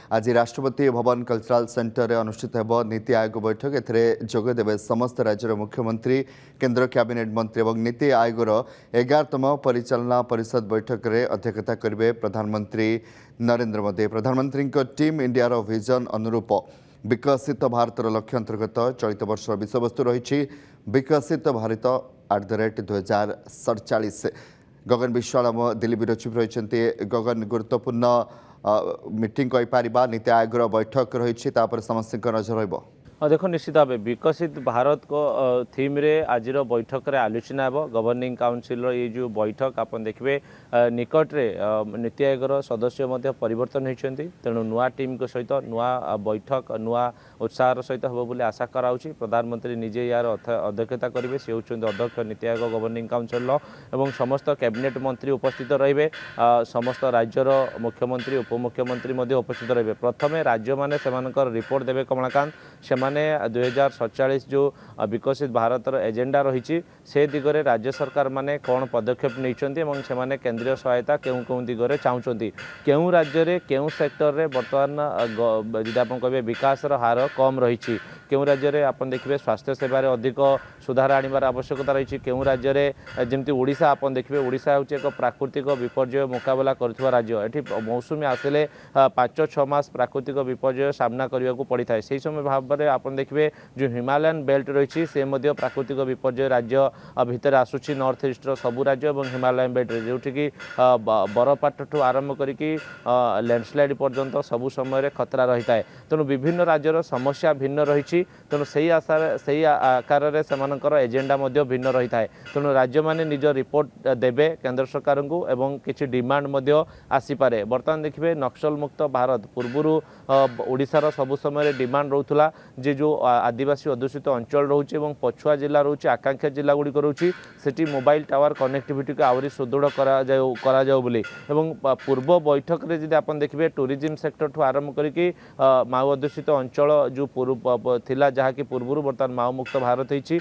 आज Rashtrapati Bhavan cultural centre में अनुष्ठित हो नीति आयोग बैठक एदेवे समस्त राज्यर मुख्यमंत्री केंद्र कैबिनेट मंत्री और नीति आयोगर 11तम परिचालना परिषद बैठक में अध्यक्षता करेंगे प्रधानमंत्री नरेंद्र मोदी। प्रधानमंत्री टीम इंडिया विजन अनुरूप विकसित भारत लक्ष्य अंतर्गत चलित वर्ष विषय वस्तु रही विकसित भारत @2047। गगन विश्वाल आम दिल्ली ब्यूरो चीफ रही। गगन गुरुत्वपूर्ण मीटिंग कहीपर नीति आयोग बैठक रही समस्त नजर रही। हाँ देखो निश्चित भाव विकसित भारत को थीम रे आज बैठक रे आलोचना हे गवर्निंग काउंसिल ये जो बैठक आप देखिए निकट रे नीति आयोग सदस्य परिवर्तन होती तेणु नुआ टीम को सहित नुआ बैठक नुआ उत्साह सहित हम बोली आशा कराऊँगी। प्रधानमंत्री निजे यार अध्यक्षता करेंगे सी होती अध्यक्ष नीति आयोग गवर्निंग काउंसिल और समस्त कैबिनेट मंत्री उपस्थित रे समस्त राज्यर मुख्यमंत्री उपमुख्यमंत्री उपस्थित रे। प्रथम राज्य मैंने रिपोर्ट देवे कमलाकांत माने 2047 जो विकसित भारत एजेंडा रही से दिगरे राज्य सरकार माने कौन पदक्षेप नहीं केंद्रीय सहायता क्यों क्यों दिगरे चाहते क्यों राज्य रे क्यों सेक्टर रे बर्तमान जदि आप कहे विकास हार कम रही क्यों राज्य रे आप देखिए स्वास्थ्य सेवार अधिक सुधार आनिबार आवश्यकता रही क्यों राज्य रे जमती ओडिशा आप देखिए ओडिशा हूँ एक प्राकृतिक विपर्यय मुकाबला करुवा राज्य एठी मौसुमी आसिले 5-6 मास प्राकृतिक विपर्यय सामना करने को पड़ी था से समय भाव में आप देखिए जो हिमालयन बेल्ट रही से प्राकृतिक विपर्यय राज्य भितर आसूची नॉर्थ ईस्ट सबू राज्य और हिमालयन बेल्ट जोटि बरफपात ठू आरंभ करके लैंडस्लाइड पर्यंत सबू समय खतरा रही है। तेणु विभिन्न राज्यर समस्या भिन्न रही तेणु से आकार से एजेंडा भिन्न रही है। तेणु राज्य मैंने निज रिपोर्ट देवे केंद्र सरकार को एवं किसी डिमांड आसीपे। बर्तमान देखिए नक्सल मुक्त भारत पूर्वर ओडिशार सबु समय डिमांड रोला जे जो आदिवासी अध्युषित अंचल रोचे पछुआ जिला रोचे आकांक्षा जिला गुड़िक रोचे सेठी मोबाइल टावर कनेक्टिविटी को आहरी सुदृढ़ पूर्व बैठक में जब आप देखिए टूरिज्म सेक्टर ठू आरंभ करके माओ अध्युषित अंचल जो पूर्व थिला जहाँकि पूर्व बर्तमान माओ मुक्त भारत होती।